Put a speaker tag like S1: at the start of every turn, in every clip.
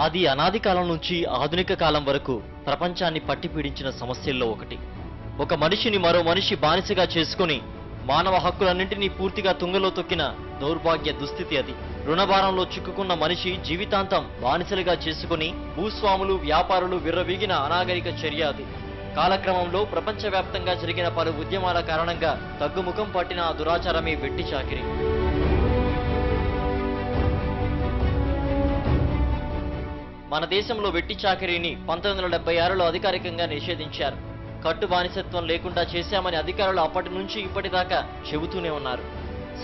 S1: అది అనాది కాలం నుంచి ఆధునిక కాలం వరకు ప్రపంచాన్ని పట్టిపీడించిన సమస్యల్లో ఒకటి. ఒక మనిషిని మరో మనిషి బానిసగా చేసుకుని మానవ హక్కులన్నింటినీ పూర్తిగా తుంగలో తొక్కిన దౌర్భాగ్య దుస్థితి అది. రుణభారంలో చిక్కుకున్న మనిషి జీవితాంతం బానిసలుగా చేసుకుని భూస్వాములు, వ్యాపారులు విర్రవీగిన అనాగరిక చర్య అది. కాలక్రమంలో ప్రపంచవ్యాప్తంగా జరిగిన పలు ఉద్యమాల కారణంగా తగ్గుముఖం పట్టిన ఆ దురాచారమే వెట్టి చాకిరీ. మన దేశంలో వెట్టి చాకిరీని 1976లో అధికారికంగా నిషేధించారు. కట్టు బానిసత్వం లేకుండా చేశామని అధికారులు అప్పటి నుంచి ఇప్పటిదాకా చెబుతూనే ఉన్నారు.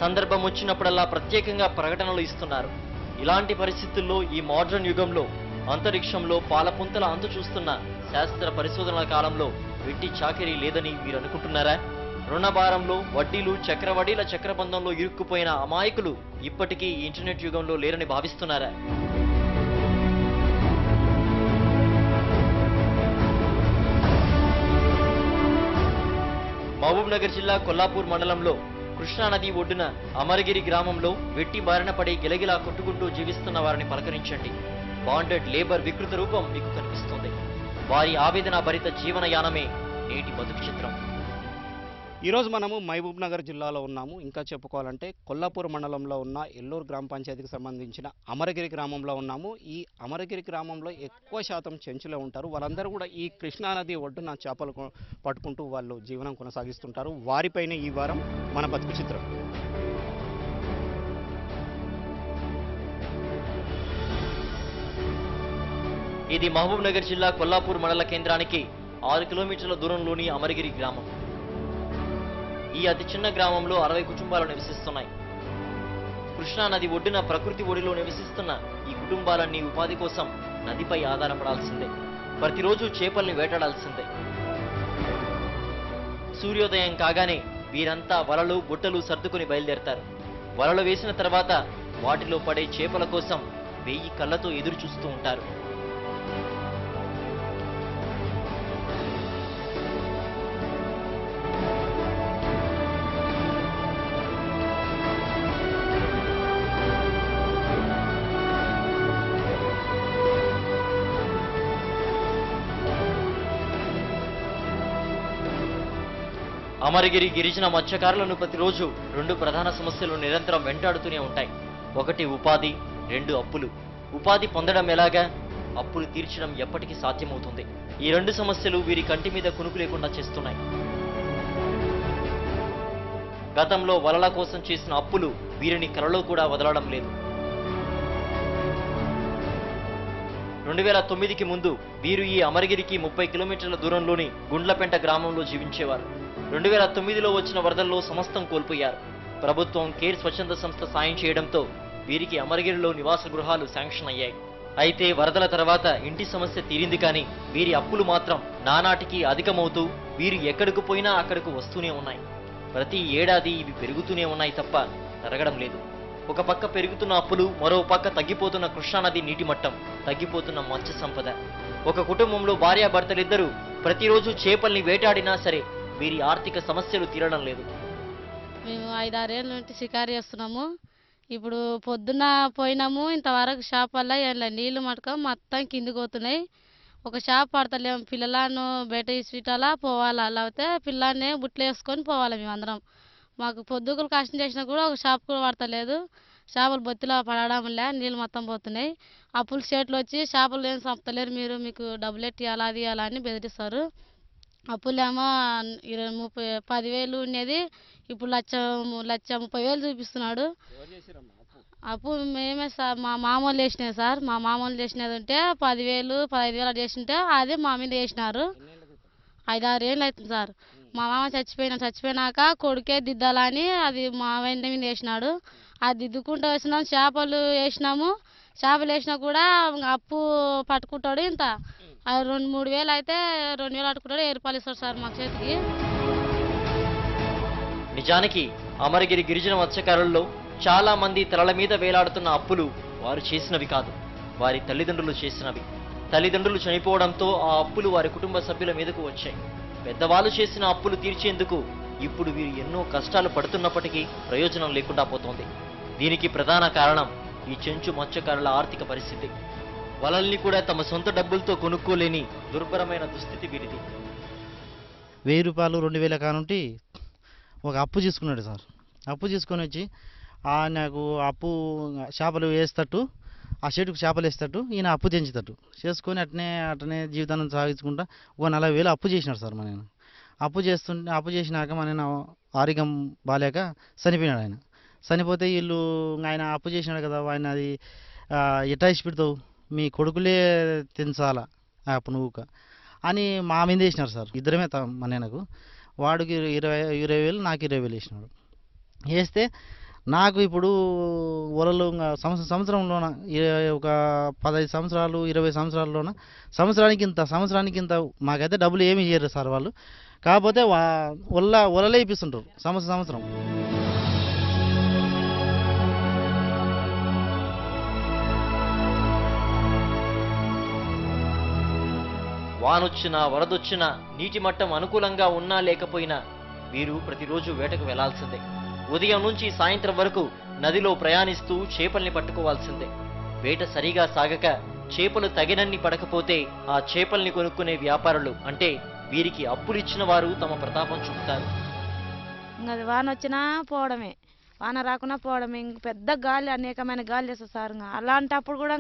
S1: సందర్భం వచ్చినప్పుడల్లా ప్రత్యేకంగా ప్రకటనలు ఇస్తున్నారు. ఇలాంటి పరిస్థితుల్లో ఈ మోడ్రన్ యుగంలో అంతరిక్షంలో పాలపుంతల అంతు చూస్తున్న శాస్త్ర పరిశోధనల కాలంలో వెట్టి చాకిరీ లేదని మీరు అనుకుంటున్నారా? రుణభారంలో వడ్డీలు, చక్రవడ్డీల చక్రబంధంలో ఇరుక్కుపోయిన అమాయకులు ఇప్పటికీ ఈ ఇంటర్నెట్ యుగంలో లేరని భావిస్తున్నారా? మహబూబ్నగర్ జిల్లా కొల్లాపూర్ మండలంలో కృష్ణానది ఒడ్డున అమరగిరి గ్రామంలో వెట్టి బారిన పడి గిలగిలా కొట్టుకుంటూ జీవిస్తున్న వారిని పలకరించండి. బాండెడ్ లేబర్ వికృత రూపం మీకు కనిపిస్తుంది. వారి ఆవేదన భరిత జీవనయానమే నేటి బతుకు చిత్రం.
S2: ఈరోజు మనము మహబూబ్నగర్ జిల్లాలో ఉన్నాము. ఇంకా చెప్పుకోవాలంటే కొల్లాపూర్ మండలంలో ఉన్న ఎల్లూరు గ్రామ పంచాయతీకి సంబంధించిన అమరగిరి గ్రామంలో ఉన్నాము. ఈ అమరగిరి గ్రామంలో ఎక్కువ శాతం చెంచులే ఉంటారు. వాళ్ళందరూ కూడా ఈ కృష్ణానది ఒడ్డున చేపలు పట్టుకుంటూ వాళ్ళు జీవనం కొనసాగిస్తుంటారు. వారిపైన ఈ వారం మన బతుకు చిత్రం.
S1: ఇది మహబూబ్నగర్ జిల్లా కొల్లాపూర్ మండల కేంద్రానికి 6 కిలోమీటర్ల దూరంలోని అమరగిరి గ్రామం. ఈ అతి చిన్న గ్రామంలో 60 కుటుంబాలు నివసిస్తున్నాయి. కృష్ణానది ఒడ్డున ప్రకృతి ఒడిలో నివసిస్తున్న ఈ కుటుంబాలన్నీ ఉపాధి కోసం నదిపై ఆధారపడాల్సిందే. ప్రతిరోజు చేపల్ని వేటాడాల్సిందే. సూర్యోదయం కాగానే వీరంతా వలలు, బుట్టలు సర్దుకుని బయలుదేరతారు. వలలు వేసిన తర్వాత వాటిలో పడే చేపల కోసం 1000 కళ్ళతో ఎదురు చూస్తూ ఉంటారు. అమరగిరి గిరిజన మత్స్యకారులను ప్రతిరోజు 2 ప్రధాన సమస్యలు నిరంతరం వెంటాడుతూనే ఉంటాయి. 1 ఉపాధి, 2 అప్పులు. ఉపాధి పొందడం ఎలాగా? అప్పులు తీర్చడం ఎప్పటికీ సాధ్యమవుతుంది? ఈ 2 సమస్యలు వీరి కంటి మీద కునుకు లేకుండా చేస్తున్నాయి. గతంలో వలల కోసం చేసిన అప్పులు వీరిని కలలో కూడా వదలడం లేదు. 2009కి ముందు వీరు ఈ అమరగిరికి 30 కిలోమీటర్ల దూరంలోని గుండ్లపెంట గ్రామంలో జీవించేవారు. 2009లో వచ్చిన వరదల్లో సమస్తం కోల్పోయారు. ప్రభుత్వం కేర్ స్వచ్ఛంద సంస్థ సాయం చేయడంతో వీరికి అమరగిరిలో నివాస గృహాలు శాంక్షన్ అయ్యాయి. అయితే వరదల తర్వాత ఇంటి సమస్య తీరింది, కానీ వీరి అప్పులు మాత్రం నానాటికి అధికమవుతూ వీరు ఎక్కడికి పోయినా అక్కడకు వస్తూనే ఉన్నాయి. ప్రతి ఏడాది ఇవి పెరుగుతూనే ఉన్నాయి తప్ప తరగడం లేదు. ఒక పక్క పెరుగుతున్న అప్పులు, మరో పక్క తగ్గిపోతున్న కృష్ణానది నీటి మట్టం, తగ్గిపోతున్న మత్స్య సంపద. ఒక కుటుంబంలో భార్యాభర్తలిద్దరూ ప్రతిరోజు చేపల్ని వేటాడినా సరే వీరి ఆర్థిక సమస్యలు తీరడం లేదు.
S3: మేము 5-6 ఏళ్ళ నుండి షికారు చేస్తున్నాము. ఇప్పుడు పొద్దున్న పోయినాము, ఇంతవరకు షాప్ వల్ల నీళ్లు మటకం మొత్తం కిందికి పోతున్నాయి. ఒక షాప్ పడతలేము. పిల్లలను బయట ఇసిపెట్టాలా, పోవాలా, లేకపోతే పిల్లల్ని బుట్లు వేసుకొని పోవాలి. మేమందరం మాకు పొద్దుగులు కష్టం చేసినా కూడా ఒక షాప్ కూడా పడతలేదు. చేపలు బొత్తిలో పడడం లే, నీళ్ళు మొత్తం పోతున్నాయి. అప్పులు చేతులు వచ్చి చేపలు ఏం చంపుతలేరు, మీకు డబ్బులు ఎట్టియాలా, అది ఇవ్వాలా అని బెదిరిస్తారు. అప్పులేమో 10,000 ఉండేది ఇప్పుడు 1,30,000 చూపిస్తున్నాడు. అప్పు మేమే సార్, మా మామూలు వేసినాయి సార్. మా మామూలు చేసినది ఉంటే 10,000, 15,000 అట్లా చేసింటే అది మా మీద వేసినారు. 5-6 ఏళ్ళు అవుతుంది సార్. మా మామ చచ్చిపోయినాక కొడుకే దిద్దాలని అది మా వెంట మీద వేసినాడు. అది దిద్దుకుంటూ వచ్చినాం. చేపలు వేసినాము. చేపలు వేసినా కూడా అప్పు పట్టుకుంటాడు. ఇంత 2-3 వేలు అయితే 2 వేలు అట్టుకుంటాడు. 7 రూపాయలు ఇస్తాడు సార్ మా చేతికి.
S1: నిజానికి అమరగిరి గిరిజన మత్స్యకారుల్లో చాలా మంది తలల మీద వేలాడుతున్న అప్పులు వారు చేసినవి కాదు, వారి తల్లిదండ్రులు చేసినవి. తల్లిదండ్రులు చనిపోవడంతో ఆ అప్పులు వారి కుటుంబ సభ్యుల మీదకు వచ్చాయి. పెద్దవాళ్ళు చేసిన అప్పులు తీర్చేందుకు ఇప్పుడు వీరు ఎన్నో కష్టాలు పడుతున్నప్పటికీ ప్రయోజనం లేకుండా పోతోంది. దీనికి ప్రధాన కారణం ఈ చెంచు మత్స్యకారుల ఆర్థిక పరిస్థితి. వలల్ని కూడా తమ సొంత డబ్బులతో కొనుక్కోలేని దుర్భరమైన దుస్థితి వీరిది.
S4: 1000 రూపాయలు 2000 కానుంటి ఒక అప్పు తీసుకున్నాడు సార్. అప్పు తీసుకొని వచ్చి నాకు అప్పు చేపలు వేస్తట్టు ఆ చెట్టుకు చేపలు వేస్తట్టు ఈయన అప్పు తెంచుతట్టు చేసుకొని అట్నే జీవితాన్ని సాగించుకుంటా ఒక 40,000 అప్పు చేసినాడు సార్. మన ఆయన అప్పు చేసినాక మన ఆరోగ్యం బాగాలేక చనిపోయినాడు ఆయన. చనిపోతే వీళ్ళు ఆయన అప్పు చేసినాడు కదా, ఆయన అది ఎట్టా ఇచ్చి పెడతావు, మీ కొడుకులే తెంచాలా ఆ అప్పు నువ్వుక అని మా మీద వేసినారు సార్. ఇద్దరమే మా నాన్నకు, వాడికి 20,000 నాకు 20,000 వేసినాడు. వేస్తే నాకు ఇప్పుడు వలలు సంవత్సరంలోన ఒక 15 సంవత్సరాలు 20 సంవత్సరాల్లోన సంవత్సరానికి ఇంత మాకైతే డబ్బులు ఏమి ఇయ్యరు సార్ వాళ్ళు. కాకపోతే వలలే ఇప్పిస్తుంటారు సంవత్సరం.
S1: వానొచ్చినా వరదొచ్చినా నీటి మట్టం అనుకూలంగా ఉన్నా లేకపోయినా వీరు ప్రతిరోజు వేటకు వెళ్లాల్సిందే. ఉదయం నుంచి సాయంత్రం వరకు నదిలో ప్రయాణిస్తూ చేపల్ని పట్టుకోవాల్సిందే. వేట సరిగా సాగక చేపలు తగినన్ని పడకపోతే ఆ చేపల్ని కొనుక్కునే వ్యాపారులు అంటే వీరికి అప్పులిచ్చిన వారు తమ ప్రతాపం చూపుతారు.
S3: అది వాన వచ్చినా పోవడమే, వాన రాకున్నా పోవడమే. ఇంక పెద్ద గాలి, అనేకమైన గాలి వేస్తుంది సార్. అలాంటప్పుడు కూడా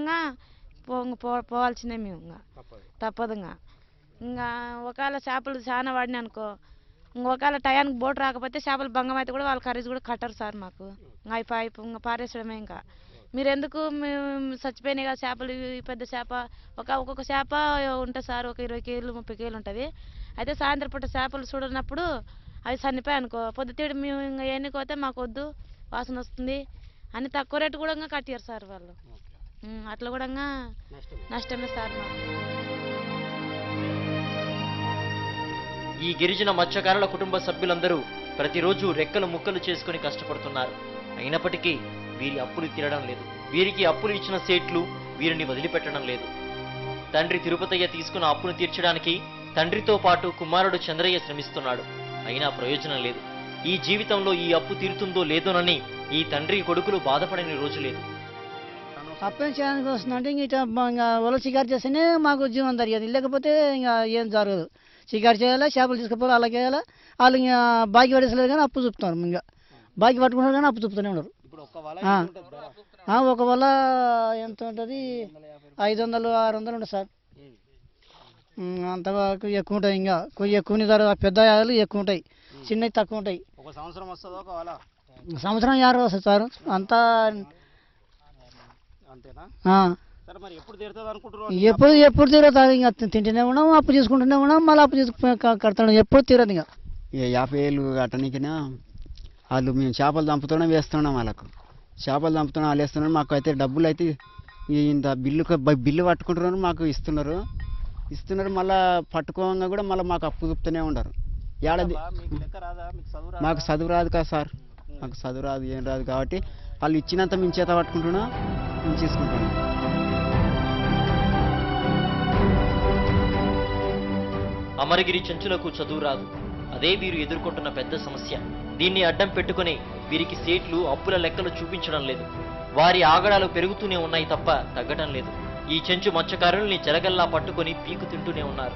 S3: పోవాల్సిందే మేము, ఇంకా తప్పదు. ఇంకా ఒకవేళ చేపలు చాలా వాడినా అనుకో, ఒకవేళ టయానికి బోట్ రాకపోతే చేపలు భంగం అయితే కూడా వాళ్ళ ఖరీదు కూడా కట్టరు సార్ మాకు. ఇంకా పారేసడమే. ఇంకా మీరు ఎందుకు మేము చచ్చిపోయినాయి కదా చేపలు, పెద్ద చేప ఒక్కొక్క చేప ఉంటుంది సార్, ఒక 20 కేజీలు 30 కేజీలు ఉంటుంది. అయితే సాయంత్రం పూట చేపలు చూడనప్పుడు అవి చనిపోయాయి అనుకో, పొద్దుతీడు మేము ఇంకా ఎన్నుకోతే మాకు వద్దు, వాసన వస్తుంది అని తక్కువ రేటు కూడా కట్టారు సార్ వాళ్ళు. అట్లా కూడా నష్టమే సార్ మాకు.
S1: ఈ గిరిజన మత్స్యకారుల కుటుంబ సభ్యులందరూ ప్రతిరోజు రెక్కలు ముక్కలు చేసుకుని కష్టపడుతున్నారు. అయినప్పటికీ వీరి అప్పులు తీరడం లేదు. వీరికి అప్పులు ఇచ్చిన సేట్లు వీరిని వదిలిపెట్టడం లేదు. తండ్రి తిరుపతయ్య తీసుకున్న అప్పును తీర్చడానికి తండ్రితో పాటు కుమారుడు చంద్రయ్య శ్రమిస్తున్నాడు. అయినా ప్రయోజనం లేదు. ఈ జీవితంలో ఈ అప్పు తీరుతుందో లేదోనని ఈ తండ్రి కొడుకులు బాధపడని రోజు లేదు.
S5: అప్పు చేయడానికి వస్తుందంటే ఇంకా వల షికారు చేస్తేనే మాకు జీవనం జరిగేది, లేకపోతే ఇంకా ఏం జరగదు. షికారు చేయాలా, చేపలు తీసుకుపోవాలి, అలా చేయాలా. వాళ్ళు ఇంకా బాకీ పడేసలేదు కానీ అప్పు చూపుతున్నారు. ఇంకా బాకీ పట్టుకుంటారు కానీ అప్పు చూపుతూనే ఉన్నారు. ఒక వల ఎంత ఉంటుంది, 500-600 ఉంటుంది సార్. అంతవరకు ఎక్కువ ఉంటాయి. ఇంకా కొంచెం ఎక్కువ ధర, పెద్ద ఆయాలు ఎక్కువ ఉంటాయి, చిన్నవి తక్కువ ఉంటాయి. సంవత్సరం 50 వస్తుంది సార్. అంతా ఎప్పుడు తీరదు. ఇంకా తింటూనే ఉన్నాం, అప్పు తీసుకుంటూనే ఉన్నాం, మళ్ళీ అప్పు తీసుకు కడతాం. ఎప్పుడు తీరదు. ఇంకా
S6: 50,000 కట్టడానికినా వాళ్ళు మేము చేపలు చంపుతున్నాం, వేస్తున్నాం. వాళ్ళకు చేపలు చంపుతున్నాం, వాళ్ళు వేస్తున్నారు. మాకు అయితే డబ్బులు అయితే ఇంత బిల్లు పట్టుకుంటున్నారు, మాకు ఇస్తున్నారు. మళ్ళీ పట్టుకోగా కూడా మళ్ళీ మాకు అప్పు చూపుతూనే ఉండరు. ఏడాది మాకు చదువు రాదు కదా సార్, మాకు చదువు రాదు, ఏం రాదు. కాబట్టి వాళ్ళు ఇచ్చినంత మేము చేత పట్టుకుంటున్నాం, మేము తీసుకుంటున్నాం.
S1: అమరగిరి చెంచులకు చదువు రాదు. అదే వీరు ఎదుర్కొంటున్న పెద్ద సమస్య. దీన్ని అడ్డం పెట్టుకుని వీరికి సేట్లు అప్పుల లెక్కలు చూపించడం లేదు. వారి ఆగడాలు పెరుగుతూనే ఉన్నాయి తప్ప తగ్గడం లేదు. ఈ చెంచు మత్స్యకారుల్ని జలగల్లా పట్టుకుని పీకు తింటూనే ఉన్నారు.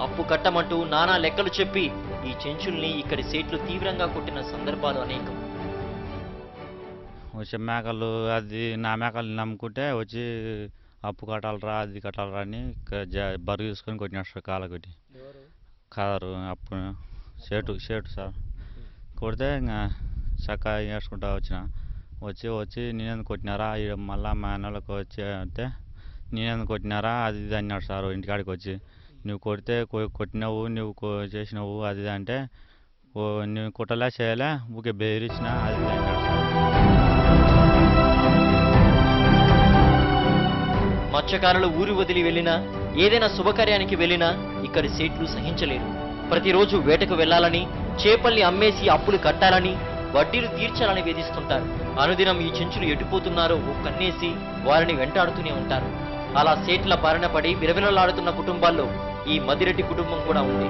S1: అప్పు కట్టమంటూ నానా లెక్కలు చెప్పి ఈ చెంచుల్ని ఇక్కడి సేట్లు తీవ్రంగా కొట్టిన సందర్భాలు అనేకం.
S7: వచ్చే మేకలు అది నా మేకలు నమ్ముకుంటే వచ్చి అప్పు కట్టాలరా, అది కట్టాలరా అని బరువు తీసుకొని కొట్టినాడు కాల కొట్టి. కారు అప్పు షేటు సార్ కొడితే ఇంకా చక్క వేసుకుంటా వచ్చి నేనెందుకు కొట్టినారా, మళ్ళీ మా అన్నలకు వచ్చి అంటే నేనెందుకు కొట్టినారా అది ఇది అన్నాడు సార్. ఇంటికాడికి వచ్చి నువ్వు కొడితే కొట్టినావు, నువ్వు చేసినావు అది అంటే నువ్వు కొట్టలే చేయలే, ఊకే బెదిరించిన అది ఇది అన్నాడు సార్.
S1: మత్స్యకారులు ఊరు వదిలి వెళ్ళినా, ఏదైనా శుభకార్యానికి వెళ్ళినా ఇక్కడి సేట్లు సహించలేరు. ప్రతిరోజు వేటకు వెళ్లాలని, చేపల్ని అమ్మేసి అప్పులు కట్టాలని, వడ్డీలు తీర్చాలని వేధిస్తుంటారు. అనుదినం ఈ చెంచులు ఎటుపోతున్నారో ఓ కన్నేసి వారిని వెంటాడుతూనే ఉంటారు. అలా సేట్ల బారిన పడి విలవిలలాడుతున్న కుటుంబాల్లో ఈ మదిరెడ్డి కుటుంబం కూడా ఉంది.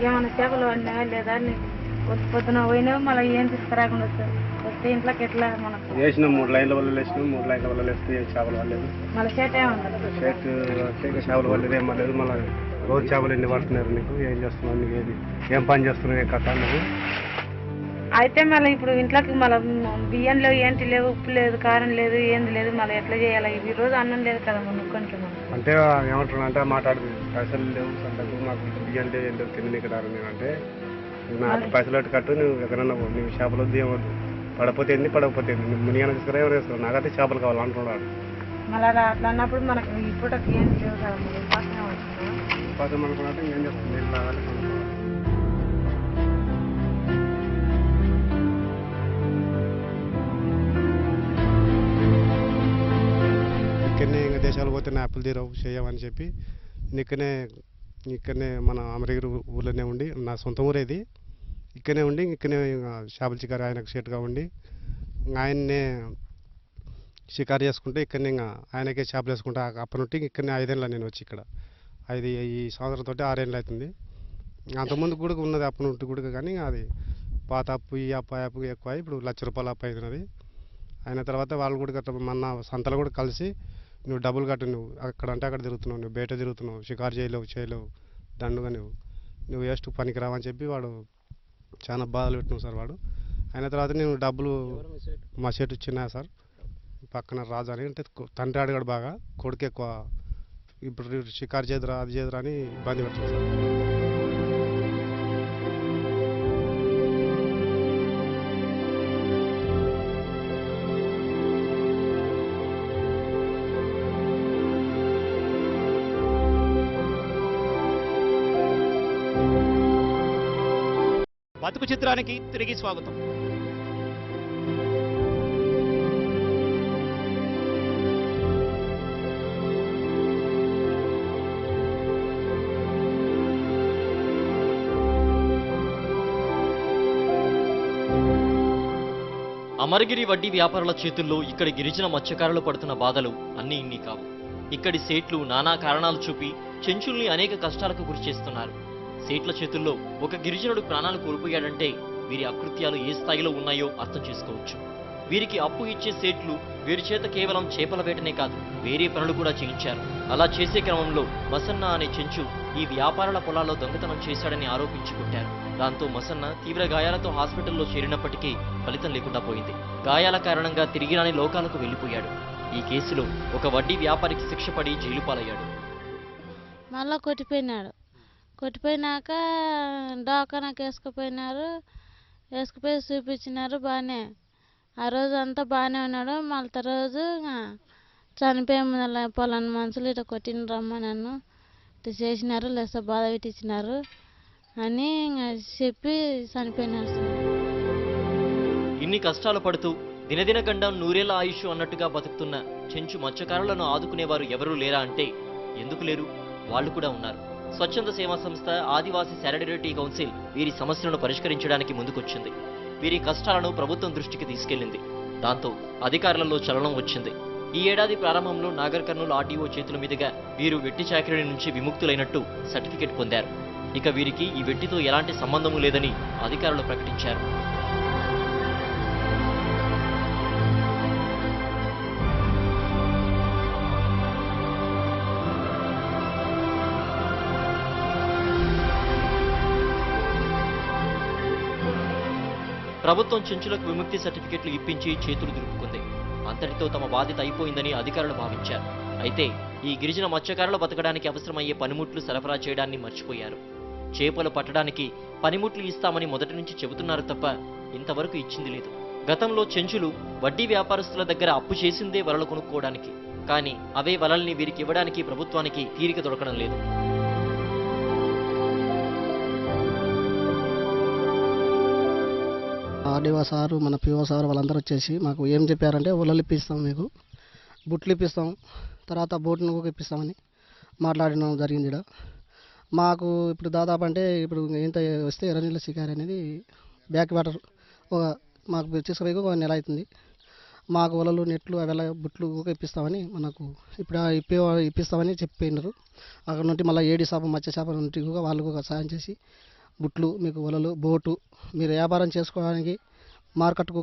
S3: ఏమైనా చేపలు పడినా లేదా పొద్దున పోయినా మళ్ళీ ఏం తీసుకురాకుండా వస్తారు. వేస్తే ఇంట్లోకి ఎట్లా మనకు
S8: వేసినాం 3 లైన్ల వల్ల వేసినాం 3 లైన్ల వల్ల వేస్తే చేపలు పడలేదు.
S3: మళ్ళీ షర్ట్ ఏమన్నా
S8: షర్ట్ చేపలు పడలేదు ఏం పడలేదు. మళ్ళీ రోజు చేపలు ఎన్ని పడుతున్నారు నీకు, ఏం చేస్తున్నావు, నీకు ఏం పని చేస్తున్నావు, ఏం కథ నువ్వు.
S3: అయితే మళ్ళీ ఇప్పుడు ఇంట్లోకి మళ్ళీ బియ్యంలో ఏంటి లేదు, ఉప్పు లేదు, కారం లేదు, ఏంది లేదు, మళ్ళీ ఎట్లా చేయాలి? ఈ రోజు అన్నం లేదు కదా మనం కొంచెం
S8: అంటే ఏమంటున్నా అంటే మాట్లాడు పైసలు లేవు సంతకు, మాకు బియ్యం లేదు, ఏం లేవు, తిండి రారు. నేను అంటే నాకు పైసలు అట్టు కట్టు, నువ్వు ఎక్కడన్నా నువ్వు చేపలు వద్దు ఏమొద్దు, పడపోతే ఏంది పడకపోతే ఏంది, నువ్వు మునిగానే తీసుకురా ఎవరు వేస్తారు, నాకైతే చేపలు కావాలంటున్నాడు.
S3: మళ్ళీ అట్లా అన్నప్పుడు మనకు ఇప్పుడు ఏం లేవు కదా,
S8: ఉపాసం అనుకున్నట్టు ఏం చేస్తుంది, నీళ్ళు తాగాలి, కొనుక్కోవాలి. ఇక్కడనే ఇంకా దేశాలు పోతే యాప్లు తీరవు చేయమని చెప్పి ఇక్కడనే మన అమరగిరి ఊళ్ళోనే ఉండి, నా సొంత ఊరేది, ఇక్కడనే ఉండి ఇక్కడనే చేపల షికారు ఆయనకు షేట్గా ఉండి ఆయన్నే షికారు చేసుకుంటే ఇక్కడనే ఇంకా ఆయనకే చేపలు వేసుకుంటా. అప్పటి నుండి ఇక్కడనే 5 ఏళ్ళు నేను వచ్చి ఇక్కడ ఈ సంవత్సరంతో 6 ఏళ్ళు అవుతుంది. అంతకుముందు కూడా ఉన్నది అప్పటి నుండి కూడా, కానీ అది పాత అప్పు ఈ అప్పు ఎక్కువ ఇప్పుడు ₹1,00,000 అప్పు అవుతున్నది. అయిన తర్వాత వాళ్ళు కూడా మన సంతలు కూడా కలిసి నువ్వు డబ్బులు కట్టు, నువ్వు అక్కడంటే అక్కడ తిరుగుతున్నావు, నువ్వు బయట తిరుగుతున్నావు, షికారు చేయలేవు దండుగా నువ్వు వేస్ట్ పనికి రావని చెప్పి వాడు చాలా బాధలు పెట్టినావు సార్ వాడు. అయిన తర్వాత నేను డబ్బులు మా షెట్ చిన్న సార్ పక్కన రాజు అని, అంటే తండ్రి అడిగాడు బాగా, కొడుకు ఎక్కువ ఇప్పుడు షికారు చేదురా అది చేదురా అని ఇబ్బంది పెడుతుంది సార్.
S2: బతుకు చిత్రానికి తిరిగి స్వాగతం.
S1: అమరగిరి వడ్డీ వ్యాపారుల చేతుల్లో ఇక్కడి గిరిజన మత్స్యకారులు పడుతున్న బాధలు అన్నీ ఇన్ని కావు. ఇక్కడి సేట్లు నానా కారణాలు చూపి చెంచుల్ని అనేక కష్టాలకు గురిచేస్తున్నారు. సేట్ల చేతుల్లో ఒక గిరిజనుడు ప్రాణాలు కోల్పోయాడంటే వీరి అకృత్యాలు ఏ స్థాయిలో ఉన్నాయో అర్థం చేసుకోవచ్చు. వీరికి అప్పు ఇచ్చే సేట్లు వీరి చేత కేవలం చేపల వేటనే కాదు, వేరే పనులు కూడా చేయించారు. అలా చేసే క్రమంలో మసన్న అనే చెంచు ఈ వ్యాపారుల పొలాల్లో దొంగతనం చేశాడని ఆరోపించి కొట్టారు. దాంతో మసన్న తీవ్ర గాయాలతో హాస్పిటల్లో చేరినప్పటికీ ఫలితం లేకుండా పోయింది. గాయాల కారణంగా తిరిగి రాని లోకాలకు వెళ్లిపోయాడు. ఈ కేసులో ఒక వడ్డీ వ్యాపారికి శిక్ష పడి జైలు పాలయ్యాడు.
S3: మళ్ళీ కొట్టిపోయినాక దవాఖానాకి వేసుకుపోయి చూపించినారు. బాగానే ఆ రోజు అంతా బాగానే ఉన్నాడు. మళ్ళీ రోజు చనిపోయే ముందర పొలాన్ని మనుషులు ఇట్లా కొట్టిన రమ్మ నన్ను ఇట్లా చేసినారు, లేకపోతే బాధ పెట్టించినారు అని చెప్పి చనిపోయినారు.
S1: ఇన్ని కష్టాలు పడుతూ దినదిన గండం నూరేళ్ల ఆయుష్ అన్నట్టుగా బతుకుతున్న చెంచు మత్స్యకారులను ఆదుకునేవారు ఎవరూ లేరా అంటే ఎందుకు లేరు, వాళ్ళు కూడా ఉన్నారు. స్వచ్ఛంద సేవా సంస్థ ఆదివాసీ సాలిడారిటీ కౌన్సిల్ వీరి సమస్యలను పరిష్కరించడానికి ముందుకొచ్చింది. వీరి కష్టాలను ప్రభుత్వం దృష్టికి తీసుకెళ్లింది. దాంతో అధికారులలో చలనం వచ్చింది. ఈ ఏడాది ప్రారంభంలో నాగర్ కర్నూలు ఆర్టీఓ చేతుల మీదుగా వీరు వెట్టి చాకరీ నుంచి విముక్తులైనట్టు సర్టిఫికెట్ పొందారు. ఇక వీరికి ఈ వెట్టితో ఎలాంటి సంబంధము లేదని అధికారులు ప్రకటించారు. ప్రభుత్వం చెంచులకు విముక్తి సర్టిఫికెట్లు ఇప్పించి చేతులు దులుపుకుంది. అంతటితో తమ బాధ్యత అయిపోయిందని అధికారులు భావించారు. అయితే ఈ గిరిజన మత్స్యకారులు బతకడానికి అవసరమయ్యే పనిముట్లు సరఫరా చేయడాన్ని మర్చిపోయారు. చేపలు పట్టడానికి పనిముట్లు ఇస్తామని మొదటి నుంచి చెబుతున్నారు తప్ప ఇంతవరకు ఇచ్చింది లేదు. గతంలో చెంచులు వడ్డీ వ్యాపారస్తుల దగ్గర అప్పు చేసిందే వలలు కొనుక్కోవడానికి, కానీ అవే వలల్ని వీరికి ఇవ్వడానికి ప్రభుత్వానికి తీరిక దొరకడం లేదు.
S5: ఆర్డీఓ సారు మన పిఓ సారు వాళ్ళందరూ వచ్చేసి మాకు ఏం చెప్పారంటే వలలు ఇప్పిస్తాం, మీకు బుట్లు ఇప్పిస్తాం, తర్వాత బోట్ను కూడా ఇప్పిస్తామని మాట్లాడడం జరిగింది. ఇక్కడ మాకు ఇప్పుడు దాదాపు అంటే ఇప్పుడు ఎంత వస్తే 20 నెలల షికారు అనేది బ్యాక్ వాటర్ మాకు తీసుకుపోయి ఒక నెల అవుతుంది. మాకు వలలు నెట్లు అవి బుట్లు కూడా ఇప్పిస్తామని మనకు ఇప్పుడు ఇప్పిస్తామని చెప్పినారు. అక్కడ నుండి మళ్ళీ ఏడి చేప మత్స్య చేప నుండి కూడా వాళ్ళు కూడా సాయం చేసి బుట్లు, మీకు వలలు, బోటు, మీరు వ్యాపారం చేసుకోవడానికి
S9: మార్కెట్కు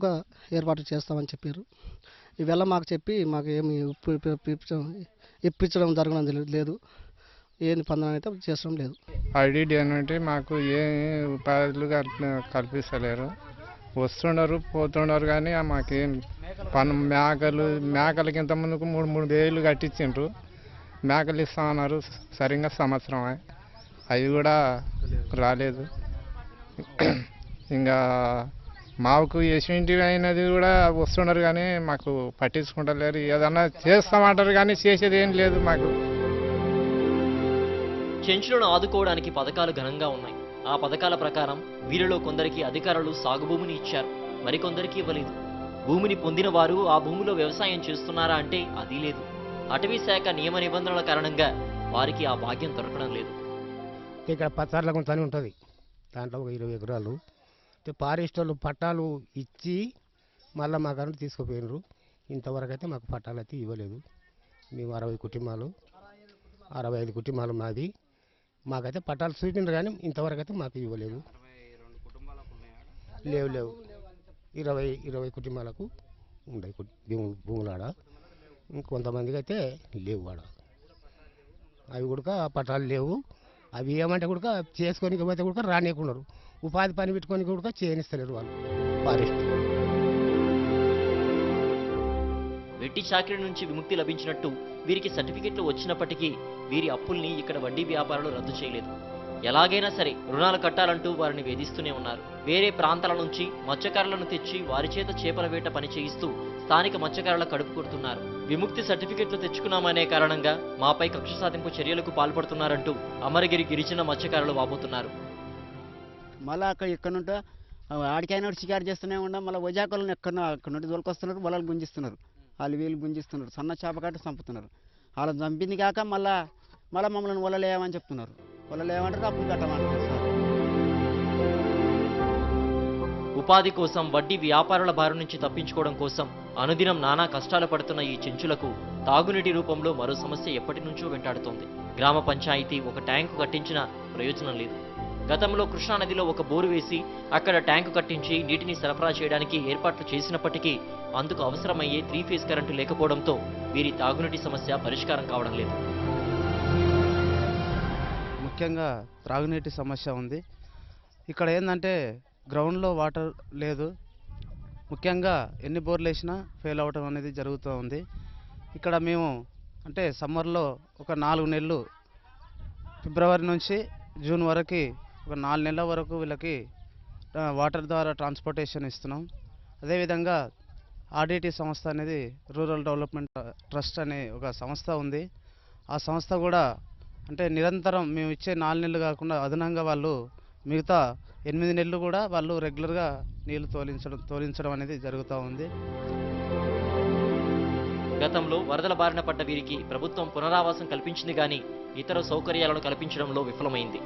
S9: ఏర్పాటు చేస్తామని చెప్పారు. ఇవల్ల మాకు చెప్పి మాకు ఏమి ఇప్పించడం జరగడం లేదు. ఏం పనులు అయితే చేసడం లేదు.
S10: ఐడిడి అంటే మాకు ఏ ఉపాధులు కల్పిస్తలేరు. వస్తున్నారు పోతున్నారు కానీ మాకేం మేకలకి ఇంత ముందుకు 3,000 కట్టించిండ్రు. మేకలు ఇస్తామన్నారు సరిగ్గా సంవత్సరం అవి కూడా రాలేదు. ఇంకా మాకు ఎటువంటి అయినది కూడా వస్తున్నారు కానీ మాకు పట్టించుకుంటలేరు. ఏదన్నా చేస్తామంటారు కానీ చేసేది ఏం లేదు. మాకు
S1: చెంచులను ఆదుకోవడానికి పథకాలు ఘనంగా ఉన్నాయి. ఆ పథకాల ప్రకారం వీరిలో కొందరికి అధికారులు సాగు భూమిని ఇచ్చారు, మరికొందరికి ఇవ్వలేదు. భూమిని పొందిన వారు ఆ భూమిలో వ్యవసాయం చేస్తున్నారా అంటే అది లేదు. అటవీ శాఖ నియమ నిబంధనల కారణంగా వారికి ఆ భాగ్యం దొరకడం లేదు.
S11: ఇక్కడ పచ్చార్ల కొంత ఉంటుంది, దాంట్లో ఒక 20 ఎకరాలు ఫారెస్ట్ వాళ్ళు పట్టాలు ఇచ్చి మళ్ళీ మా కరెంట్ తీసుకుపోయినారు. ఇంతవరకు అయితే మాకు పట్టాలు అయితే ఇవ్వలేదు. మేము 60 కుటుంబాలు 65 కుటుంబాలు మాది. మాకైతే పట్టాలు చూపించారు కానీ ఇంతవరకు అయితే మాకు ఇవ్వలేదు. లేవు 20 కుటుంబాలకు ఉన్నాయి భూములాడ. ఇంకొంతమందికి అయితే లేవు ఆడ. అవి కూడా పట్టాలు లేవు. అవి ఏమంటే కూడా చేసుకోనికి పోతే కూడా రానియకున్నారు. ఉపాధి పని పెట్టుకొని కూడా చేయనిస్తలేరు వాళ్ళు ఫారెస్ట్.
S1: వెట్టి చాకరీ నుంచి విముక్తి లభించినట్టు వీరికి సర్టిఫికెట్లు వచ్చినప్పటికీ వీరి అప్పుల్ని ఇక్కడ వడ్డీ వ్యాపారులు రద్దు చేయలేదు. ఎలాగైనా సరే రుణాలు కట్టాలంటూ వారిని వేధిస్తూనే ఉన్నారు. వేరే ప్రాంతాల నుంచి మత్స్యకారులను తెచ్చి వారి చేత చేపల వేట పని చేయిస్తూ స్థానిక మత్స్యకారుల కడుపు కొడుతున్నారు. విముక్తి సర్టిఫికెట్లు తెచ్చుకున్నామనే కారణంగా మాపై కక్ష సాధింపు చర్యలకు పాల్పడుతున్నారంటూ అమరగిరి గిరిజన మత్స్యకారులు వాపోతున్నారు.
S6: మళ్ళీ ఇక్కడ నుండి ఆడికైనా షికారు చేస్తూనే ఉన్నాం. మళ్ళీ వజాకులను అక్కడ నుండి దొరికొస్తున్నారు, వలలు గుంజిస్తున్నారు, వాళ్ళు వీళ్ళు గుంజిస్తున్నారు, సన్న చేప కట్టి చంపుతున్నారు. వాళ్ళని చంపింది కాక మళ్ళీ మమ్మల్ని వలలేయమని చెప్తున్నారు. వలలేయమంటారు, అప్పులు కట్టమంటారు సార్.
S1: ఉపాధి కోసం వడ్డీ వ్యాపారుల బారి నుంచి తప్పించుకోవడం కోసం అనుదినం నానా కష్టాలు పడుతున్న ఈ చెంచులకు తాగునీటి రూపంలో మరో సమస్య ఎప్పటి నుంచో వెంటాడుతోంది. గ్రామ పంచాయతీ ఒక ట్యాంకు కట్టించినా ప్రయోజనం లేదు. గతంలో కృష్ణానదిలో ఒక బోరు వేసి అక్కడ ట్యాంకు కట్టించి నీటిని సరఫరా చేయడానికి ఏర్పాట్లు చేసినప్పటికీ అందుకు అవసరమయ్యే 3 ఫేజ్ కరెంటు లేకపోవడంతో వీరి తాగునీటి సమస్య పరిష్కారం కావడం లేదు.
S4: ముఖ్యంగా త్రాగునీటి సమస్య ఉంది. ఇక్కడ ఏంటంటే గ్రౌండ్లో వాటర్ లేదు. ముఖ్యంగా ఎన్ని బోర్లు వేసినా ఫెయిల్ అవ్వటం అనేది జరుగుతూ ఉంది. ఇక్కడ మేము అంటే సమ్మర్లో ఒక 4 నెలలు ఫిబ్రవరి నుంచి జూన్ వరకు ఒక 4 నెలల వరకు వీళ్ళకి వాటర్ ద్వారా ట్రాన్స్పోర్టేషన్ ఇస్తున్నాం. అదేవిధంగా ఆర్డిటి సంస్థ అనేది రూరల్ డెవలప్మెంట్ ట్రస్ట్ అనే ఒక సంస్థ ఉంది. ఆ సంస్థ కూడా అంటే నిరంతరం మేము ఇచ్చే 4 నెలలు కాకుండా అదనంగా వాళ్ళు మిగతా 8 నెలలు కూడా వాళ్ళు రెగ్యులర్గా నీళ్లు తోలించడం అనేది జరుగుతూ ఉంది.
S1: గతంలో వరదల బారిన పడ్డ వీరికి ప్రభుత్వం పునరావాసం కల్పించింది కానీ ఇతర సౌకర్యాలను కల్పించడంలో విఫలమైంది.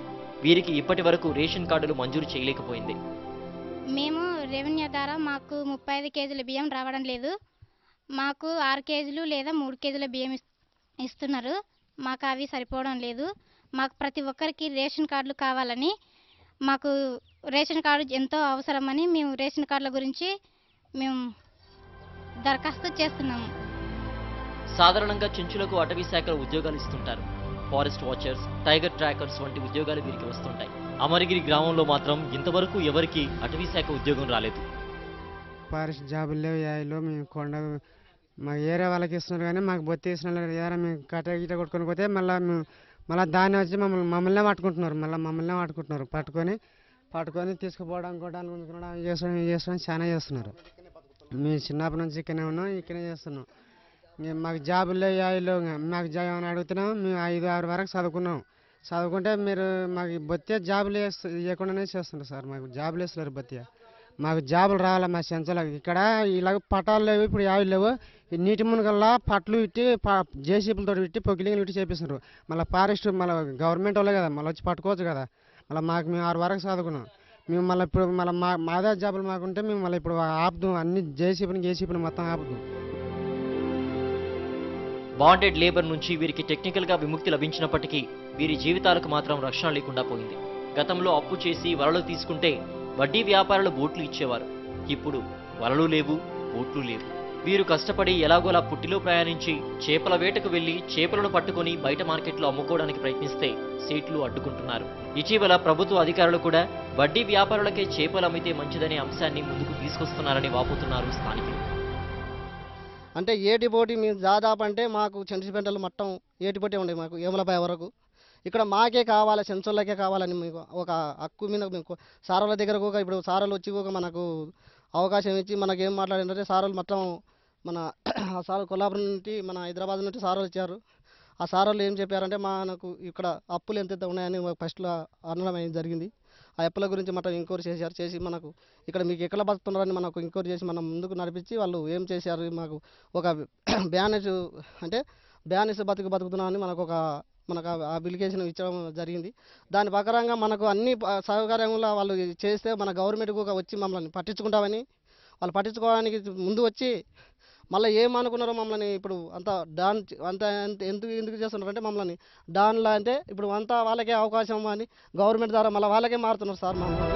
S1: వీరికి ఇప్పటి వరకు రేషన్ కార్డులు మంజూరు చేయలేకపోయింది.
S12: మేము రెవెన్యూ ద్వారా మాకు 35 కేజీల బియ్యం రావడం లేదు. మాకు 6 కేజీలు లేదా 3 కేజీల బియ్యం ఇస్తున్నారు. మాకు అవి సరిపోవడం లేదు. మాకు ప్రతి ఒక్కరికి రేషన్ కార్డులు కావాలని, మాకు రేషన్ కార్డు ఎంతో అవసరమని మేము రేషన్ కార్డుల గురించి మేము దరఖాస్తు చేస్తున్నాము.
S1: సాధారణంగా చెంచులకు అటవీ శాఖలో ఉద్యోగాలు ఇస్తుంటారు. ఫారెస్ట్ వాచర్స్, టైగర్ ట్రాకర్స్ వంటి ఉద్యోగాలు వీరికి వస్తుంటాయి. అమరగిరి గ్రామంలో మాత్రం ఇంతవరకు ఎవరికి అటవీ శాఖ ఉద్యోగం రాలేదు.
S13: ఫారెస్ట్ జాబులు లేవు. యాయిలో మేము మా ఏరియా వాళ్ళకి ఇస్తున్నారు కానీ మాకు బొత్తి ఇస్తున్నారు. ఏరా మేము కట్ట గిట్ట కొట్టుకొని పోతే మళ్ళీ దాన్ని వచ్చి మమ్మల్నే పట్టుకుంటున్నారు. పట్టుకొని తీసుకుపోవడం కొట్టడానికి ఉంచుకోవడం చేస్తున్నాం చాలా చేస్తున్నారు. మేము చిన్నప్పటి నుంచి ఇక్కడనే ఉన్నాం, ఇక్కడనే చేస్తున్నాం. మాకు జాబులు లేవు. యాయిలో మాకు జాబ్ ఏమైనా అడుగుతున్నాం. మేము 5-6 వరకు చదువుకుంటే మీరు మాకు బొత్తిగా జాబులు ఇవ్వకుండానే చేస్తున్నారు సార్. మాకు జాబులు వేస్తున్నారు బొత్తిగా. మాకు జాబులు రావాలి మా చెంచలకు. ఇక్కడ ఇలాగ పటాలు లేవు, ఇప్పుడు యాభై లేవు. ఈ నీటి మునుగల్లా పట్లు ఇట్టి జేసీబీలతో ఇట్టి పొగిలింగ్లు ఇట్టి చేపిస్తున్నారు. మళ్ళీ ఫారెస్ట్ మళ్ళీ గవర్నమెంట్ వాళ్ళే కదా, మళ్ళీ వచ్చి పట్టుకోవచ్చు కదా. మళ్ళీ మేము 6 వరకు చదువుకున్నాం. మేము మళ్ళీ ఇప్పుడు మాదే జాబులు మాకుంటే మేము మళ్ళీ ఇప్పుడు ఆపుదాం. అన్ని జేసీబీని మొత్తం ఆపుదాం.
S1: బాండెడ్ లేబర్ నుంచి వీరికి టెక్నికల్గా విముక్తి లభించినప్పటికీ వీరి జీవితాలకు మాత్రం రక్షణ లేకుండా పోయింది. గతంలో అప్పు చేసి వలలు తీసుకుంటే వడ్డీ వ్యాపారులు బోట్లు ఇచ్చేవారు. ఇప్పుడు వలలు లేవు, బోట్లు లేవు. వీరు కష్టపడి ఎలాగోలా పుట్టిలో ప్రయాణించి చేపల వేటకు వెళ్లి చేపలను పట్టుకొని బయట మార్కెట్లో అమ్ముకోవడానికి ప్రయత్నిస్తే సేట్లు అడ్డుకుంటున్నారు. ఇటీవల ప్రభుత్వ అధికారులు కూడా వడ్డీ వ్యాపారులకే చేపలు అమ్మితే మంచిదనే అంశాన్ని ముందుకు తీసుకొస్తున్నారని వాపోతున్నారు స్థానికులు.
S9: అంటే ఏటి పోటీ మేము దాదాపు అంటే మాకు చెంచుపెంటలు మట్టం ఏటి పోటీ ఉండే మాకు ఏములపై వరకు ఇక్కడ మాకే కావాలి, చెంచులకే కావాలని మీకు ఒక హక్కు మీద మీకు సారాల దగ్గర కూడా ఇప్పుడు సారాలు వచ్చి కూడా మనకు అవకాశం ఇచ్చి మనకి ఏం మాట్లాడిందంటే సారాలు మొత్తం మన ఆ సారాలు కొల్లాపురం నుండి మన హైదరాబాద్ నుండి సారాలు ఇచ్చారు. ఆ సారాలు ఏం చెప్పారంటే మనకు ఇక్కడ అప్పులు ఎంత ఉన్నాయని ఫస్ట్లో అనడం జరిగింది. ఆ అప్పుల గురించి మొత్తం ఎంక్వైరీ చేశారు. చేసి మనకు ఇక్కడ మీకు ఎక్కడ బతుకుతున్నారని మనకు ఎంక్వైరీ చేసి మనం ముందుకు నడిపించి వాళ్ళు ఏం చేశారు మాకు ఒక బ్యానేజ్ అంటే బ్యానేజ్ బతుకుతున్నామని మనకు ఆ అప్లికేషన్ ఇచ్చడం జరిగింది. దాని ప్రకారంగా మనకు అన్ని సౌకర్యంలో వాళ్ళు చేస్తే మన గవర్నమెంట్ కూడా వచ్చి మమ్మల్ని పట్టించుకుంటామని వాళ్ళు పట్టించుకోవడానికి ముందు వచ్చి మళ్ళీ ఏమనుకున్నారో మమ్మల్ని ఇప్పుడు ఎందుకు చేస్తున్నారంటే మమ్మల్ని డాన్లా అంటే ఇప్పుడు అంతా వాళ్ళకే అవకాశం అని గవర్నమెంట్ ద్వారా మళ్ళీ వాళ్ళకే మారుతున్నారు సార్ మమ్మల్ని.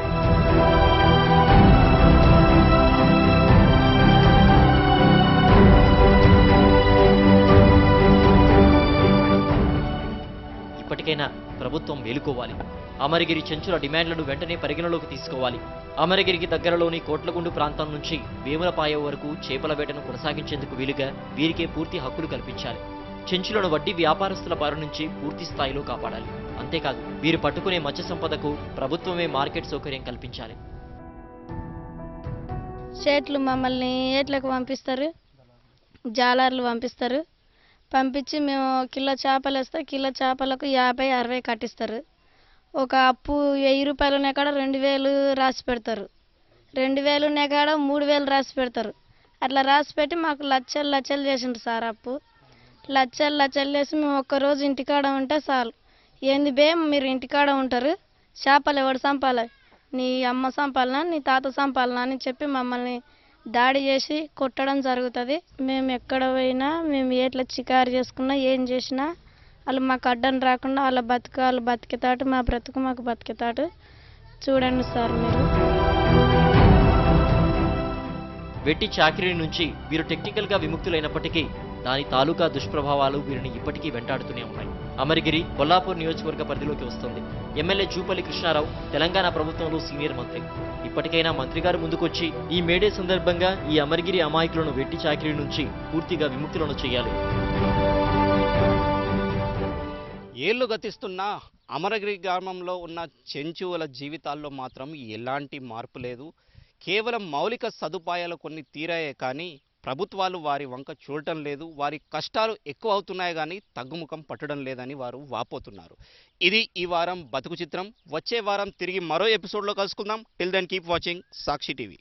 S1: ఇప్పటికైనా ప్రభుత్వం మేలుకోవాలి. అమరగిరి చెంచుల డిమాండ్లను వెంటనే పరిగణలోకి తీసుకోవాలి. అమరగిరికి దగ్గరలోని కోట్లగుండు ప్రాంతం నుంచి వేములపాయ వరకు చేపల వేటను కొనసాగించేందుకు వీలుగా వీరికే పూర్తి హక్కులు కల్పించాలి. చెంచులను వడ్డీ వ్యాపారస్తుల బారి నుంచి పూర్తి స్థాయిలో కాపాడాలి. అంతేకాదు వీరు పట్టుకునే మత్స్య సంపదకు ప్రభుత్వమే మార్కెట్ సౌకర్యం కల్పించాలి.
S14: షేట్లు మమ్మల్ని ఏట్లకు పంపిస్తారు, జాలర్లు పంపిస్తారు. పంపించి మేము కిలో చేపలు వేస్తే కిలో చేపలకు 50-60 కట్టిస్తారు. ఒక అప్పు 1000 రూపాయలు ఉన్న కాడ 2000 రాసి పెడతారు. 2000 ఉన్న కాడ 3000 రాసి పెడతారు. అట్లా రాసి పెట్టి మాకు లక్షలు చేసిండ్రు సార్ అప్పు. లక్షలు చేసి మేము ఒక్కరోజు ఇంటికాడ ఉంటే చాలు. ఏంది బే మీరు ఇంటికాడ ఉంటారు, చేపలు ఎవడు సంపాలి, నీ అమ్మ సంపాలనా నీ తాత సంపాలనా అని చెప్పి మమ్మల్ని దాడి చేసి కొట్టడం జరుగుతుంది. మేము ఎక్కడ పోయినా మేము ఎట్లా షికారు చేసుకున్నా ఏం చేసినా వాళ్ళు మాకు అడ్డం రాకుండా వాళ్ళ బతికేతాటు మా బ్రతుకు మాకు బతికేతాటు చూడండి సార్ మీరు.
S1: వెట్టి చాకిరీ నుంచి వీరు టెక్నికల్గా విముక్తులైనప్పటికీ దాని తాలూకా దుష్ప్రభావాలు వీరిని ఇప్పటికీ వెంటాడుతూనే ఉన్నాయి. అమరగిరి కొల్లాపూర్ నియోజకవర్గ పరిధిలోకి వస్తుంది. ఎమ్మెల్యే జూపల్లి కృష్ణారావు తెలంగాణ ప్రభుత్వంలో సీనియర్ మంత్రి. ఇప్పటికైనా మంత్రి గారు ముందుకొచ్చి ఈ మేడే సందర్భంగా ఈ అమరగిరి అమాయకులను వెట్టి చాకిరీ నుంచి పూర్తిగా విముక్తులను చేయాలి.
S2: ఏళ్లు గతిస్తున్న అమరగిరి గ్రామంలో ఉన్న చెంచువుల జీవితాల్లో మాత్రం ఎలాంటి మార్పు లేదు. కేవలం మౌలిక సదుపాయాలు కొన్ని తీరాయే కానీ ప్రభుత్వాలు వారి వంక చూడటం లేదు. వారి కష్టాలు ఎక్కువ అవుతున్నాయి కానీ తగ్గుముఖం పట్టడం లేదని వారు వాపోతున్నారు. ఇది ఈ వారం బతుకు చిత్రం. వచ్చే వారం తిరిగి మరో ఎపిసోడ్లో కలుసుకుందాం. టిల్ దెన్ కీప్ వాచింగ్ సాక్షి టీవీ.